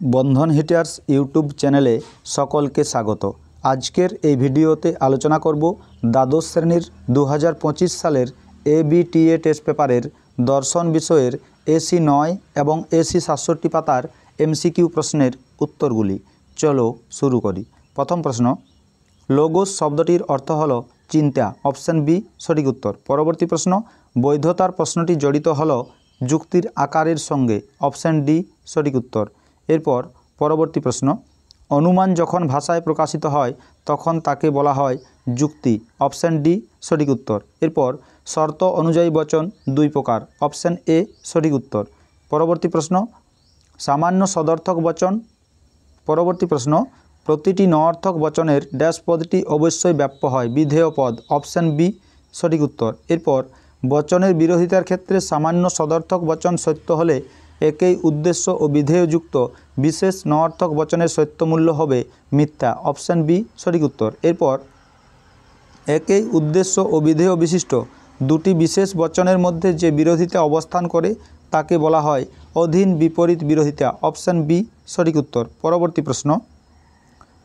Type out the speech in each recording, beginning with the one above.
बंधन हिटार्स यूट्यूब चैनेले सकल के स्वागत। आजकेर এই ভিডিওতে आलोचना करब द्वादश श्रेणीर 2025 सालेर एबीटीए टेस्ट पेपारेर दर्शन विषयेर एसी 9 एवं एसी 67 पातार एमसीकिউ प्रश्नेर उत्तरगुली। चलो शुरू करी। प्रथम प्रश्न, लोगोस शब्दटिर अर्थ हलो चिंता, ऑप्शन बी सठिक उत्तर। परवर्ती प्रश्न, वैधतार प्रश्नटी जड़ित हलो जुक्तिर आकारेर संगे, ऑप्शन डी सठिक उत्तर। एरपर परवर्ती प्रश्न, अनुमान जखन भाषाय प्रकाशित हय तखन ताके बला हय जुक्ति, ऑप्शन डी सठिक उत्तर। एरपर शर्त अनुयायी वचन दुई प्रकार, ऑप्शन ए सठिक उत्तर। परवर्ती प्रश्न, सामान्य सदर्थक वचन। परवर्ती प्रश्न, प्रतिटी नअर्थक वचनेर डैश पदटी अवश्य व्याप्य हय विधेय पद, ऑप्शन बी सठिक उत्तर। एरपर वचनेर बिरोधितार क्षेत्रे सामान्य सदर्थक वचन सत्य हले एकई उद्देश्य और विधेययुक्त विशेष नअर्थक वचनेर सत्य मूल्य हबे मिथ्या, ऑप्शन बी सठिक उत्तर। एरपर एकई उद्देश्य और विधेय विशिष्ट दुटी विशेष वचनेर मध्य जे विरोधिता अवस्थान करे ताके बला हय अधीन विपरीत विरोधिता, ऑप्शन बी सठिक उत्तर। परवर्ती प्रश्न,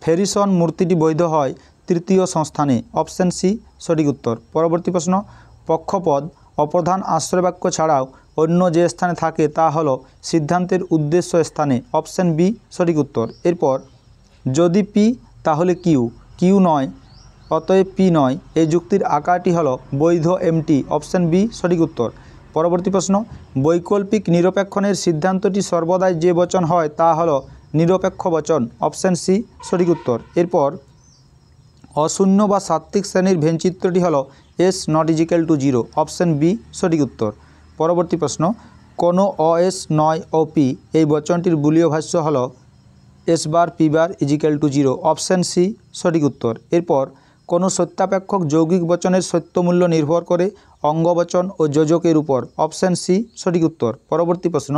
फेरिसन मूर्तिटी वैध हय तृतीय संस्थाने, ऑप्शन सी सठिक उत्तर। परवर्ती प्रश्न, पक्षपद अप्रधान आश्रयवाक्य छाड़ाओ अन्य जे स्थाने थाके ता हलो सिद्धान्तेर उद्देश्य स्थाने, ऑप्शन बी सठिक उत्तर। एरपर यदि पी ताहले किউ, किউ नय अतएव पी नय, এই যুক্তির আকারটি হলো বৈধ এমটি, অপশন বি সঠিক উত্তর। পরবর্তী প্রশ্ন, বৈকল্পিক নিরপেক্ষণের সিদ্ধান্তটি সর্বদাই যে বচন হয় তা হলো নিরপেক্ষ বচন, অপশন সি সঠিক উত্তর। এরপর অশূন্য বা সাত্ত্বিক শ্রেণীর ভেনচিত্রটি হলো S not is equal to zero, option B সঠিক উত্তর। পরবর্তী প্রশ্ন, কোনো অএস নয় ও পি এই বচনটির বুলীয় ভাষ্য হলো S bar P bar is equal to zero, option C সঠিক উত্তর। এরপর কোনো সত্যাপেক্ষক যৌগিক বচনের সত্যমূল্য নির্ভর করে অঙ্গবচন ও যোজকের উপর, অপশন সি সঠিক উত্তর। পরবর্তী প্রশ্ন,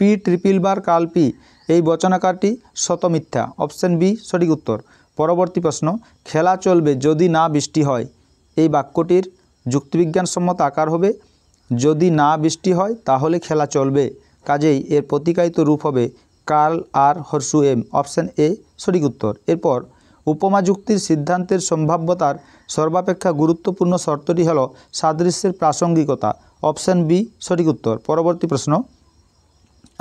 পি ট্রিপল বার কাল পি এই বচনাকারটি শত মিথ্যা, অপশন বি সঠিক উত্তর। পরবর্তী প্রশ্ন, খেলা চলবে যদি না বৃষ্টি হয় এই বাক্যটির যুক্তিবিজ্ঞানসম্মত আকার হবে যদি না বৃষ্টি হয় তাহলে খেলা চলবে, কাজেই এর প্রতিকায়িত রূপ হবে কার্ল আর হর্ষু এম, অপশন এ সঠিক উত্তর। এরপর উপমা যুক্তির সিদ্ধান্তের সম্ভাব্যতার সর্বাপেক্ষা গুরুত্বপূর্ণ শর্তটি হলো সাদৃশ্যের প্রাসঙ্গিকতা, অপশন বি সঠিক উত্তর। পরবর্তী প্রশ্ন,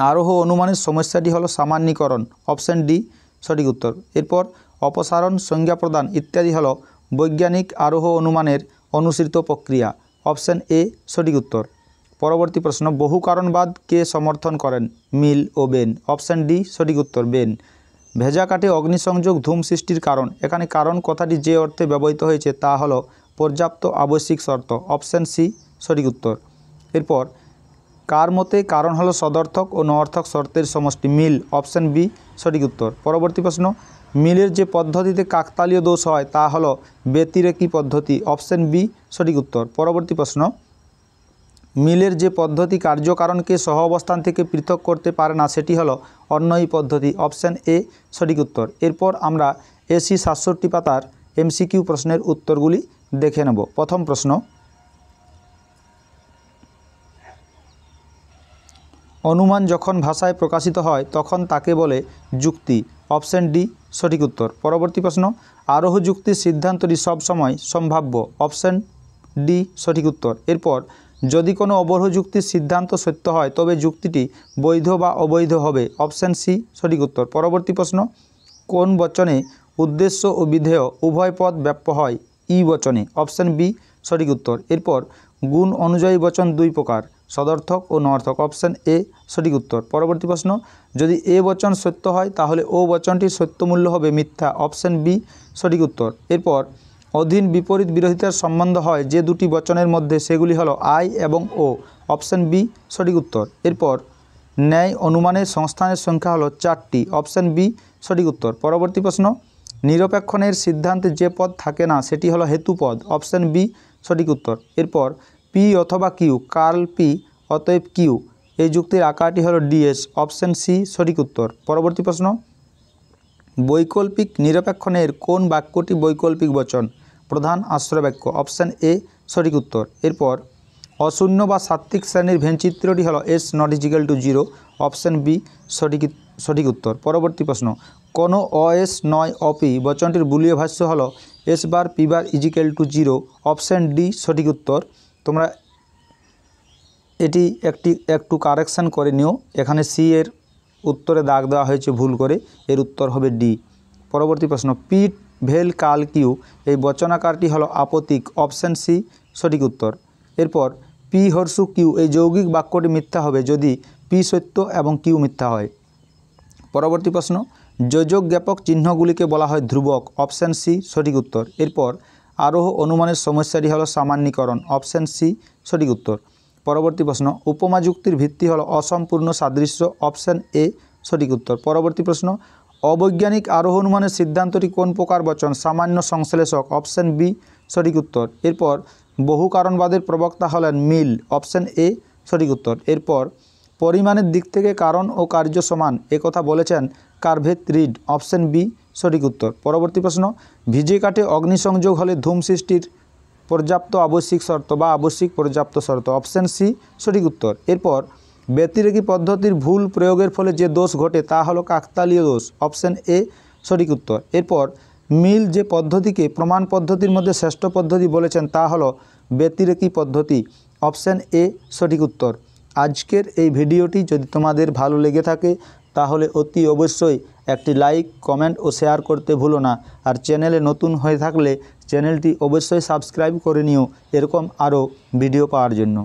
আরোহ অনুমানের সমস্যাটি হলো সামান্যীকরণ, অপশন ডি সঠিক উত্তর। এরপর অপসারণ, সংজ্ঞা প্রদান ইত্যাদি হলো বৈজ্ঞানিক আরোহ অনুমানের অনুসৃত প্রক্রিয়া, অপশন এ সঠিক উত্তর। পরবর্তী প্রশ্ন, বহু কারণবাদ কে সমর্থন করেন, মিল ও বেন, অপশন ডি সঠিক উত্তর বেন। ভেজা কাঠে অগ্নিসংযোগ ধূম সৃষ্টির কারণ, এখানে কারণ কথাটি যে অর্থে ব্যবহৃত হয়েছে তা হলো পর্যাপ্ত আবশ্যিক শর্ত, অপশন সি সঠিক উত্তর। এরপর কার মতে কারণ হলো সদর্থক ও নঅর্থক শর্তের সমষ্টি, মিল, অপশন বি সঠিক উত্তর। পরবর্তী প্রশ্ন, মিলের যে পদ্ধতিতে কাকতালীয় দোষ হয় তা হলো ব্যতিরেকী পদ্ধতি, অপশন বি সঠিক উত্তর। পরবর্তী প্রশ্ন, মিলের যে পদ্ধতি কার্যকারণকে সহ অবস্থান থেকে পৃথক করতে পারে না সেটি হলো অন্যয়ী পদ্ধতি, অপশন এ সঠিক উত্তর। এরপর আমরা এসি 67 পাতার এমসিকিউ প্রশ্নের উত্তরগুলি দেখে নেব। প্রথম প্রশ্ন, অনুমান যখন ভাষায় প্রকাশিত হয় তখন তাকে বলে যুক্তি, অপশন ডি সঠিক উত্তর। পরবর্তী প্রশ্ন, আরোহ যুক্তির সিদ্ধান্তটি সবসময় সম্ভাব্য, অপশন ডি সঠিক উত্তর। এরপর যদি কোনো অবরোহ যুক্তির সিদ্ধান্ত সত্য হয় তবে যুক্তিটি বৈধ বা অবৈধ হবে, অপশন সি সঠিক উত্তর। পরবর্তী প্রশ্ন, কোন বচনে উদ্দেশ্য ও বিধেয় উভয় পদ ব্যাপ্য হয়, ই বচনে, অপশন বি সঠিক উত্তর। এরপর গুণ অনুযায়ী বচন দুই প্রকার, সদর্থক ও নঅর্থক, অপশন এ সঠিক উত্তর। পরবর্তী প্রশ্ন, যদি এ বচন সত্য হয় তাহলে ও বচনটির সত্যমূল্য হবে মিথ্যা, অপশন বি সঠিক উত্তর। এরপর অধীন বিপরীত বিরোধিতার সম্বন্ধ হয় যে দুটি বচনের মধ্যে সেগুলি হলো আই এবং ও, অপশন বি সঠিক উত্তর। এরপর ন্যায় অনুমানের সংস্থানের সংখ্যা হলো 4টি, অপশন বি সঠিক উত্তর। পরবর্তী প্রশ্ন, নিরপেক্ষণের সিদ্ধান্তে যে পদ থাকে না সেটি হলো হেতুপদ, অপশন বি সঠিক উত্তর। এরপর পি অথবা কিউ, কার্ল পি অতএব কিউ এই যুক্তির আকারটি হলো ডিএস, অপশন সি সঠিক উত্তর। পরবর্তী প্রশ্ন, বৈকল্পিক নিরপেক্ষণের কোন বাক্যটি বৈকল্পিক বচন, প্রধান আশ্রয় বাক্য, অপশন এ সঠিক উত্তর। এরপর অশূন্য বা সাত্ত্বিক শ্রেণীর ভেনচিত্রটি হলো S not is equal to zero, option B সঠিক উত্তর। পরবর্তী প্রশ্ন, কোনো অএস নয় অপি বচনটির বুলীয় ভাষ্য হলো S bar P bar is equal to 0। Option D সঠিক উত্তর। তোমরা এটি একটু কারেকশান করে নিও, এখানে সি এর উত্তরে দাগ দেওয়া হয়েছে ভুল করে, এর উত্তর হবে ডি। পরবর্তী প্রশ্ন, পিট ভেল কাল কিউ এই বচনাকারটি হলো আপতিক। অপশান সি সঠিক উত্তর। এরপর পি হর্ষু কিউ এই যৌগিক বাক্যটি মিথ্যা হবে যদি পি সত্য এবং কিউ মিথ্যা হয়। পরবর্তী প্রশ্ন, যোজক জ্ঞাপক চিহ্নগুলিকে বলা হয় ধ্রুবক। অপশান সি সঠিক উত্তর। এরপর আরোহ অনুমানের সমস্যাটি হলো সামান্যীকরণ। অপশান সি সঠিক উত্তর। পরবর্তী প্রশ্ন, উপমা যুক্তির ভিত্তি হলো অসম্পূর্ণ সাদৃশ্য। অপশান এ সঠিক উত্তর। পরবর্তী প্রশ্ন, অবৈজ্ঞানিক আরোহ অনুমানের সিদ্ধান্তটি কোন প্রকার বচন? সামান্য সংশ্লেষক। অপশান বি সঠিক উত্তর। এরপর বহু কারণবাদের প্রবক্তা হলেন মিল। অপশান এ সঠিক উত্তর। এরপর পরিমাণের দিক থেকে কারণ ও কার্য সমান একথা বলেছেন কারভেত রিড। অপশান বি সঠিক উত্তর। পরবর্তী প্রশ্ন, ভিজে কাঠে অগ্নিসংযোগ হলে ধূম সৃষ্টির পর্যাপ্ত আবশ্যিক শর্ত বা আবশ্যিক পর্যাপ্ত শর্ত। অপশান সি সঠিক উত্তর। এরপর ব্যতিরেকী পদ্ধতির ভুল প্রয়োগের ফলে যে দোষ ঘটে তা হলো কাকতালীয় দোষ। অপশান এ সঠিক উত্তর। এরপর মিল যে পদ্ধতিকে প্রমাণ পদ্ধতির মধ্যে শ্রেষ্ঠ পদ্ধতি বলেছেন তা হলো ব্যতিরেকী পদ্ধতি। অপশান এ সঠিক উত্তর। আজকের এই ভিডিওটি যদি তোমাদের ভালো লেগে থাকে তাহলে অতি অবশ্যই একটি লাইক, কমেন্ট ও শেয়ার করতে ভুলো না। আর চ্যানেলে নতুন হয়ে থাকলে চ্যানেলটি অবশ্যই সাবস্ক্রাইব করে নিও এরকম আরও ভিডিও পাওয়ার জন্য।